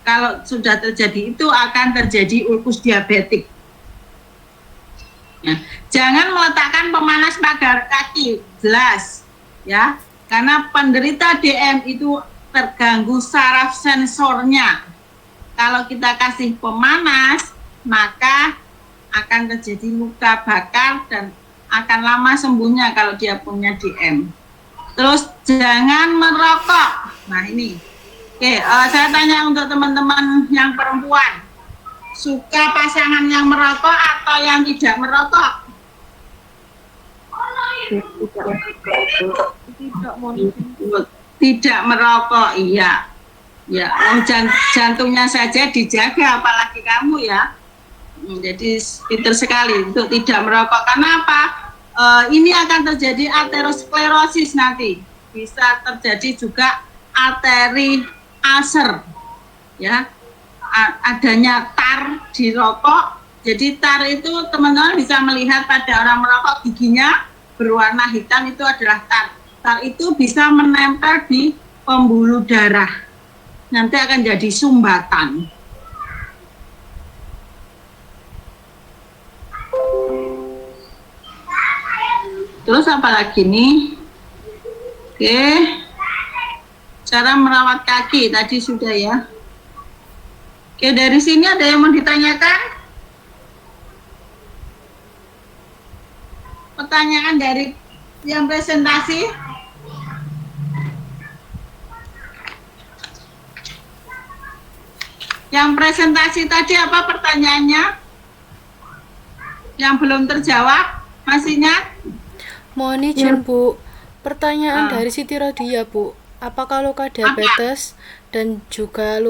Kalau sudah terjadi itu akan terjadi ulkus diabetik. Nah, jangan meletakkan pemanas pada kaki, jelas ya, karena penderita DM itu terganggu saraf sensornya. Kalau kita kasih pemanas, maka akan terjadi luka bakar dan akan lama sembuhnya kalau dia punya DM. Terus jangan merokok. Nah ini. Oke, saya tanya untuk teman-teman yang perempuan, suka pasangan yang merokok atau yang tidak merokok? Tidak merokok, iya. Ya, jantungnya saja dijaga, apalagi kamu ya. Jadi pintar sekali untuk tidak merokok. Karena apa? Ini akan terjadi aterosklerosis nanti. Bisa terjadi juga arteri ulcer, ya, adanya tar di rokok. Jadi tar itu teman-teman bisa melihat pada orang merokok giginya berwarna hitam, itu adalah tar. Tar itu bisa menempel di pembuluh darah, nanti akan jadi sumbatan. Terus apa lagi nih? Oke. Cara merawat kaki tadi sudah ya. Oke, dari sini ada yang mau ditanyakan? Pertanyaan dari yang presentasi? Yang presentasi tadi apa pertanyaannya? Yang belum terjawab? Masih ingat? Mohon izin, Bu. Pertanyaan dari Siti Rodia, Bu. Apakah luka diabetes dan juga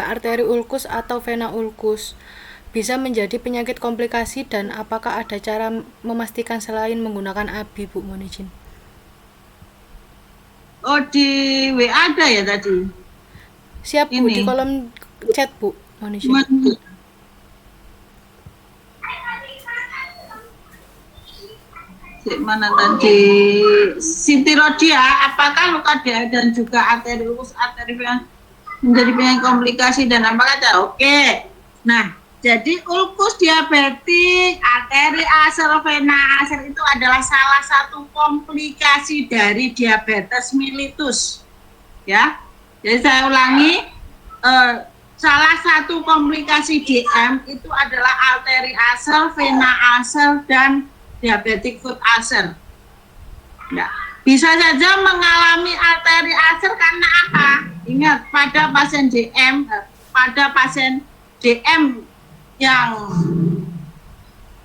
arteri ulkus atau vena ulkus bisa menjadi penyakit komplikasi dan apakah ada cara memastikan selain menggunakan ABI, Bu? Mohon izin. Oh, di WA ada ya tadi? Siap, Bu, Ini. di kolom chat, Bu. Mohon izin. Mana tadi? Siti Rodia, apakah luka DA dan juga arteri ulkus arteri yang menjadi penyakit komplikasi dan apakah ada? Oke. Nah, jadi ulkus diabetik, arteri aser, vena aser itu adalah salah satu komplikasi dari diabetes mellitus. Ya. Jadi saya ulangi, salah satu komplikasi DM itu adalah arteri aser, vena aser, dan diabetic foot ulcer. Nah, bisa saja mengalami arteri ulcer karena apa? Ingat, pada pasien DM yang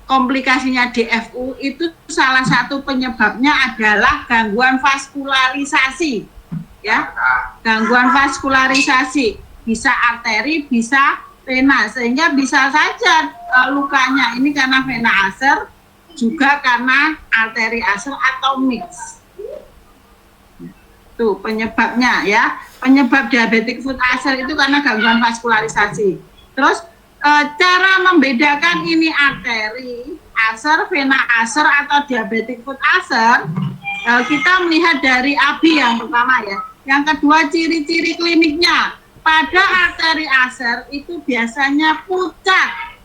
komplikasinya DFU itu salah satu penyebabnya adalah gangguan vaskularisasi, ya, gangguan vaskularisasi, bisa arteri, bisa vena, sehingga bisa saja lukanya ini karena vena ulcer, juga karena arteri ulcer atau mix. Tuh penyebabnya ya, penyebab diabetic foot ulcer itu karena gangguan vaskularisasi. Terus cara membedakan ini arteri ulcer, vena ulcer atau diabetic foot ulcer, kita melihat dari ABI yang pertama ya. Yang kedua, ciri-ciri kliniknya. Pada arteri ulcer itu biasanya pucat,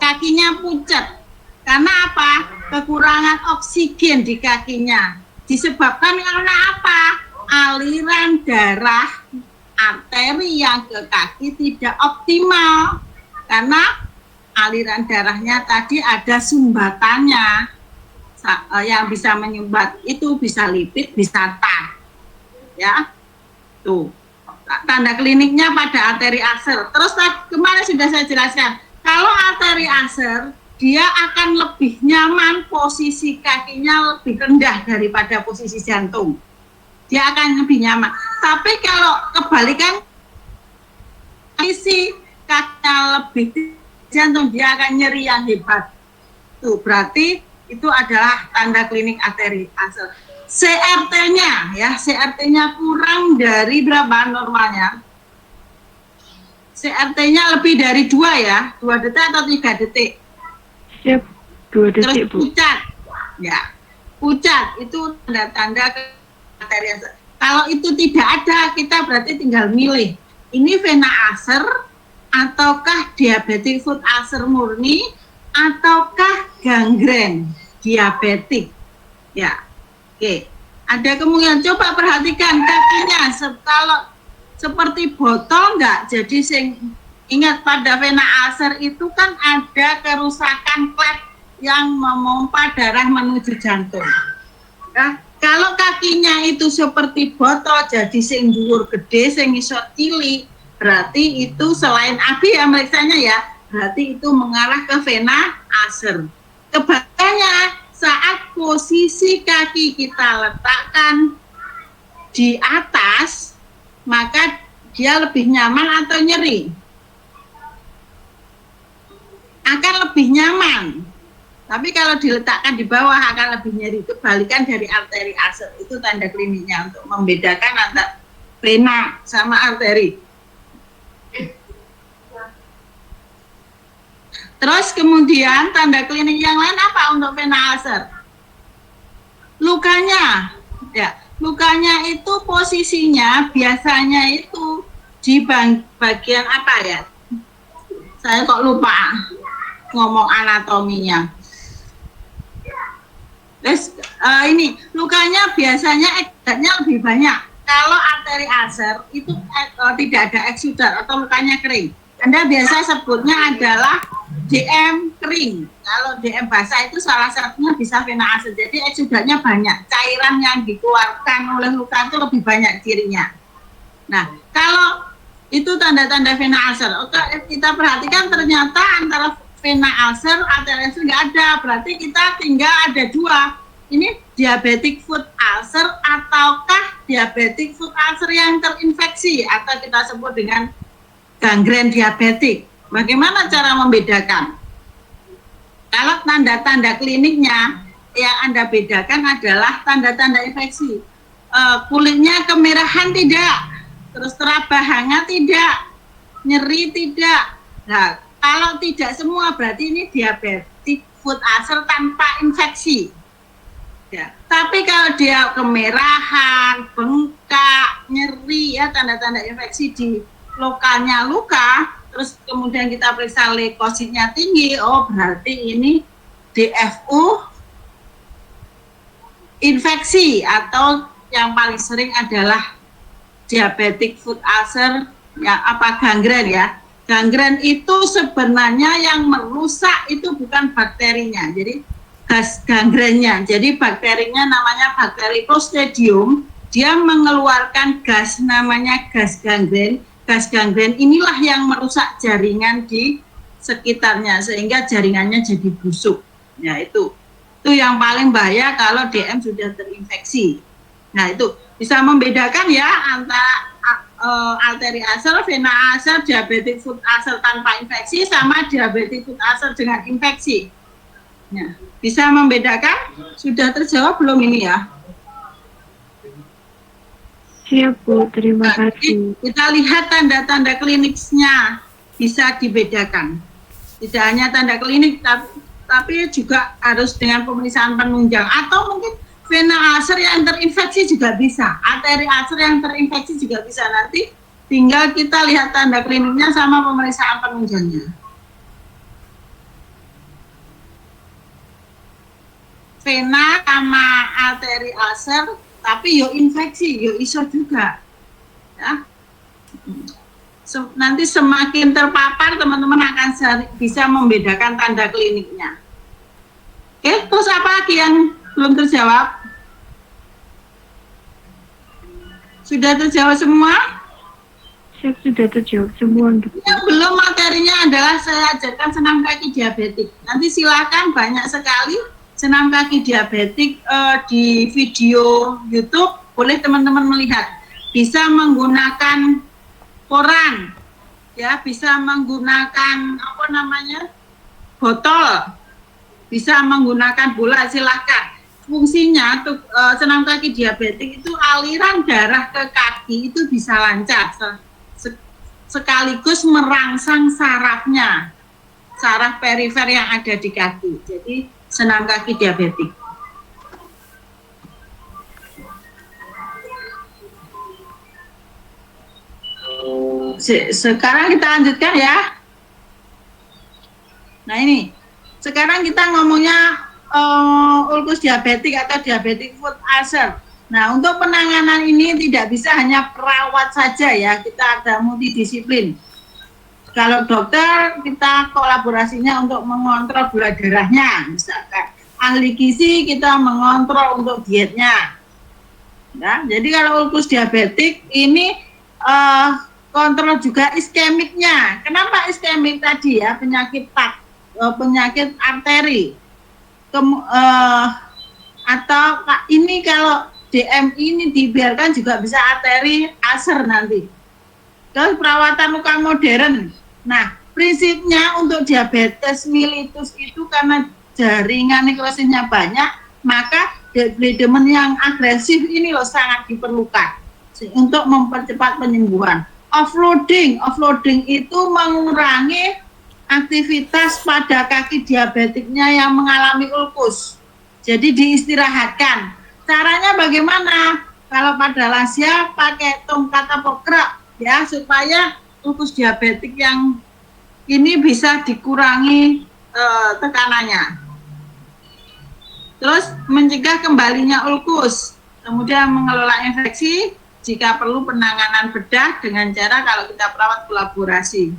kakinya pucat. Karena apa? Kekurangan oksigen di kakinya. Disebabkan karena apa? Aliran darah arteri yang ke kaki tidak optimal. Karena aliran darahnya tadi ada sumbatannya. Yang bisa menyumbat itu bisa lipid, bisa TAN. Ya. Tuh. Tanda kliniknya pada arteri ulcer. Terus kemarin sudah saya jelaskan. Kalau arteri ulcer dia akan lebih nyaman, posisi kakinya lebih rendah daripada posisi jantung. Dia akan lebih nyaman. Tapi kalau kebalikan, posisi kakinya lebih jantung, dia akan nyeri yang hebat. Tuh, berarti itu adalah tanda klinik arteri ulcer. CRT-nya, ya, CRT-nya kurang dari berapa normalnya? CRT-nya lebih dari 2 ya, 2 detik atau 3 detik? Siap, 2 detik, Terus Bu. pucat, ya, pucat itu tanda-tanda arteri ulcer. Kalau itu tidak ada, kita berarti tinggal milih. Ini vena ulcer, ataukah diabetic foot ulcer murni, ataukah gangren diabetik. Ya, oke. Ada kemungkinan. Coba perhatikan kakinya, kalau seperti botol enggak. Jadi ingat pada vena ulcer itu kan ada kerusakan klep yang memompa darah menuju jantung. Nah, kalau kakinya itu seperti botol, jadi sing dhuwur gede, sing iso cilik, berarti itu selain ABI ya meriksanya ya, berarti itu mengarah ke vena ulcer. Kebalikannya, saat posisi kaki kita letakkan di atas, maka dia lebih nyaman atau nyeri? Akan lebih nyaman. Tapi kalau diletakkan di bawah akan lebih nyeri. Kebalikan dari arteri ulcer. Itu tanda kliniknya untuk membedakan antara vena sama arteri. Terus kemudian tanda klinik yang lain apa untuk vena ulcer? Lukanya, ya, lukanya itu posisinya biasanya itu di bagian apa ya? Saya kok lupa ngomong anatominya. Terus ini lukanya biasanya eksudatnya lebih banyak. Kalau arteri ulcer itu tidak ada eksudat atau lukanya kering. Anda biasa sebutnya adalah DM kering. Kalau DM basah itu salah satunya bisa vena ulcer. Jadi eksudatnya banyak. Cairan yang dikeluarkan oleh luka itu lebih banyak cirinya. Nah, kalau itu tanda-tanda vena ulcer. Oke, kita perhatikan ternyata antara vena ulcer, arteri ulcer nggak ada. Berarti kita tinggal ada 2. Ini diabetic foot ulcer ataukah diabetic foot ulcer yang terinfeksi atau kita sebut dengan gangren diabetik. Bagaimana cara membedakan? Kalau tanda-tanda kliniknya yang Anda bedakan adalah tanda-tanda infeksi. Kulitnya kemerahan tidak, terus teraba hangat tidak, nyeri tidak. Nah, kalau tidak semua berarti ini diabetic foot ulcer tanpa infeksi. Ya. Tapi kalau dia kemerahan, bengkak, nyeri, ya tanda-tanda infeksi di lokalnya luka, terus kemudian kita periksa leukositnya tinggi, oh berarti ini DFU infeksi, atau yang paling sering adalah diabetic foot ulcer, ya apa gangren ya. Gangren itu sebenarnya yang merusak itu bukan bakterinya, jadi gas gangrennya. Jadi bakterinya namanya bakteri Clostridium, dia mengeluarkan gas namanya gas gangren. Gas gangren inilah yang merusak jaringan di sekitarnya sehingga jaringannya jadi busuk. Ya itu yang paling bahaya kalau DM sudah terinfeksi. Nah itu bisa membedakan ya antara arteri ulcer, vena ulcer, diabetic foot ulcer tanpa infeksi sama diabetic foot ulcer dengan infeksi. Nah, bisa membedakan? Sudah terjawab belum ini ya? Siap Bu, terima kasih. Kita lihat tanda-tanda klinisnya bisa dibedakan. Tidak hanya tanda klinik, tapi juga harus dengan pemeriksaan penunjang. Atau mungkin vena ulcer yang terinfeksi juga bisa. Arteri ulcer yang terinfeksi juga bisa. Nanti tinggal kita lihat tanda kliniknya sama pemeriksaan penunjangnya. Vena sama arteri ulcer, tapi yo infeksi, yo iso juga. Ya. Nanti semakin terpapar, teman-teman akan bisa membedakan tanda kliniknya. Oke, terus apa lagi yang belum terjawab? Sudah terjawab semua? Siap, sudah terjawab semua. Yang belum materinya adalah saya ajarkan senam kaki diabetik. Nanti silakan, banyak sekali senam kaki diabetik di video YouTube, boleh teman-teman melihat. Bisa menggunakan koran, ya, bisa menggunakan apa namanya botol, bisa menggunakan bola, silahkan. Fungsinya tuh senam kaki diabetik itu aliran darah ke kaki itu bisa lancar, sekaligus merangsang sarafnya, saraf perifer yang ada di kaki. Jadi senam kaki diabetik. Sekarang kita lanjutkan ya. Nah ini, sekarang kita ngomongnya ulkus diabetik atau diabetic foot ulcer. Nah untuk penanganan ini tidak bisa hanya perawat saja ya, kita ada multidisiplin. Kalau dokter kita kolaborasinya untuk mengontrol gula darahnya, misalkan ahli gizi kita mengontrol untuk dietnya. Ya, jadi kalau ulkus diabetik ini kontrol juga iskemiknya. Kenapa iskemik tadi ya, penyakit penyakit arteri. Atau ini kalau DM ini dibiarkan juga bisa arteri ulcer nanti. Terus perawatan luka modern. Nah, prinsipnya untuk diabetes mellitus itu karena jaringan nekrosisnya banyak, maka debridement yang agresif ini loh sangat diperlukan untuk mempercepat penyembuhan. Offloading itu mengurangi aktivitas pada kaki diabetiknya yang mengalami ulkus. Jadi diistirahatkan. Caranya bagaimana? Kalau pada lansia pakai tongkat atau gerak ya, supaya ulkus diabetik yang ini bisa dikurangi tekanannya. Terus mencegah kembalinya ulkus, kemudian mengelola infeksi, jika perlu penanganan bedah dengan cara kalau kita perawat kolaborasi.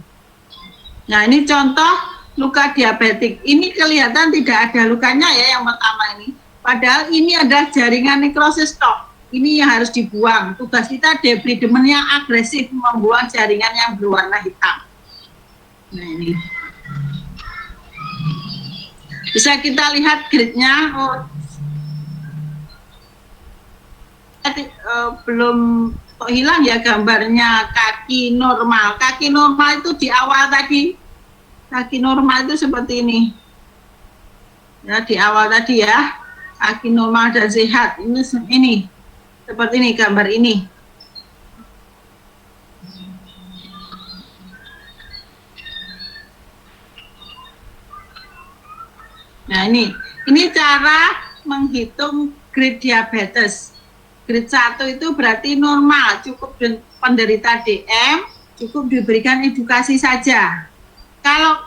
Nah ini contoh luka diabetik. Ini kelihatan tidak ada lukanya ya yang pertama ini. Padahal ini adalah jaringan nekrosis tok. Ini yang harus dibuang. Tugas kita debridement yang agresif, membuang jaringan yang berwarna hitam. Nah ini. Bisa kita lihat gridnya. Belum hilang ya gambarnya kaki normal. Kaki normal itu di awal tadi Kaki normal itu seperti ini. Ya, di awal tadi ya, kaki normal dan sehat. Ini seperti ini gambar ini. Nah, ini cara menghitung grade diabetes. Grade 1 itu berarti normal, cukup penderita DM, cukup diberikan edukasi saja. Kalau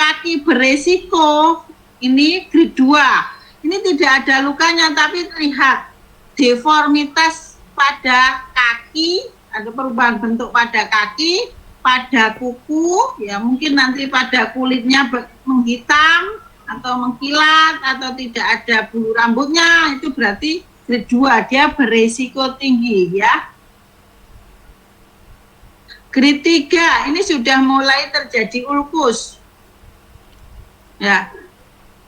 kaki beresiko, ini grade 2. Ini tidak ada lukanya, tapi terlihat deformitas pada kaki, ada perubahan bentuk pada kaki, pada kuku, ya mungkin nanti pada kulitnya menghitam, atau mengkilat, atau tidak ada bulu rambutnya, itu berarti grade 2, dia beresiko tinggi ya. Grade 3, ini sudah mulai terjadi ulkus. Ya,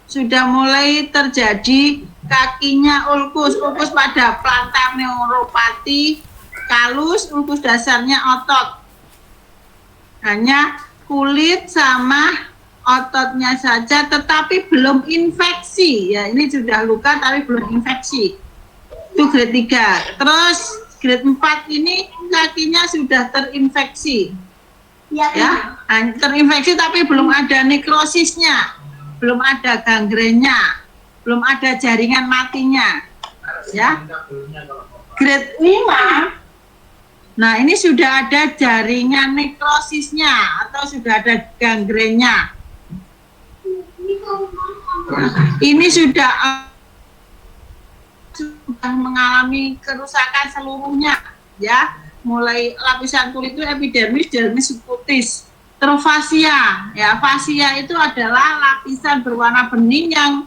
sudah mulai terjadi kakinya ulkus pada plantar neuropati, kalus, ulkus dasarnya otot. Hanya kulit sama ototnya saja, tetapi belum infeksi. Ya, ini sudah luka tapi belum infeksi. Itu grade 3. Terus grade 4 ini kakinya sudah terinfeksi. Ya, terinfeksi tapi belum ada nekrosisnya, belum ada gangrennya, belum ada jaringan matinya. Ya. Grade 5, nah ini sudah ada jaringan nekrosisnya atau sudah ada gangrennya. Ini sudah mengalami kerusakan seluruhnya, ya, mulai lapisan kulit itu epidermis, dermis, subkutis, terus fasia. Ya, fasia itu adalah lapisan berwarna bening yang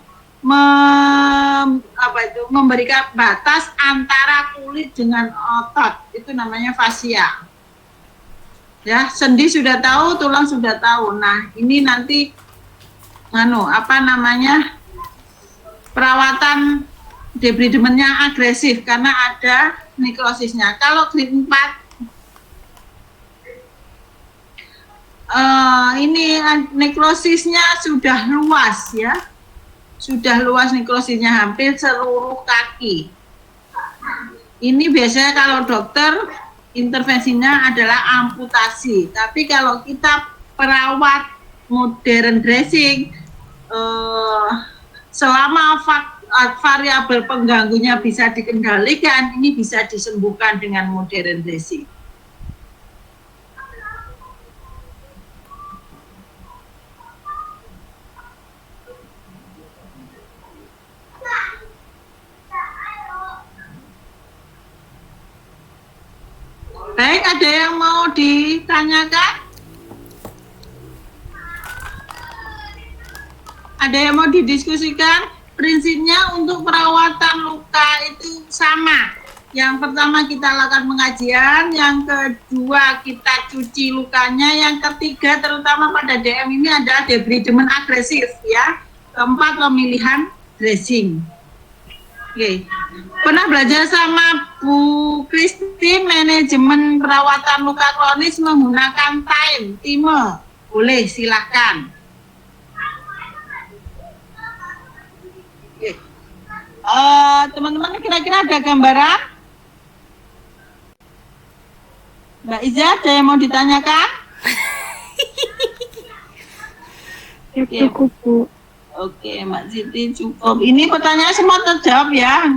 memberikan batas antara kulit dengan otot, itu namanya fasia. Ya, sendi sudah tahu, tulang sudah tahu. Nah, ini nanti perawatan debridementnya agresif karena ada nekrosisnya. Kalau grade 4 ini nekrosisnya sudah luas ya, sudah luas nekrosisnya hampir seluruh kaki. Ini biasanya kalau dokter intervensinya adalah amputasi, tapi kalau kita perawat modern dressing, selama variabel pengganggunya bisa dikendalikan, ini bisa disembuhkan dengan modern dressing. Baik, ada yang mau ditanyakan? Ada yang mau didiskusikan? Prinsipnya untuk perawatan luka itu sama. Yang pertama kita lakukan pengajian, yang kedua kita cuci lukanya, yang ketiga terutama pada DM ini adalah debridement agresif ya. Keempat pemilihan dressing. Oke. Pernah belajar sama Bu Kristi manajemen perawatan luka kronis menggunakan time. Boleh, silahkan. Teman-teman kira-kira ada gambaran? Mbak Iza, ada yang mau ditanyakan? Ya, cukup, Bu. Oke, Mbak Siti cukup. Ini pertanyaan semua terjawab ya.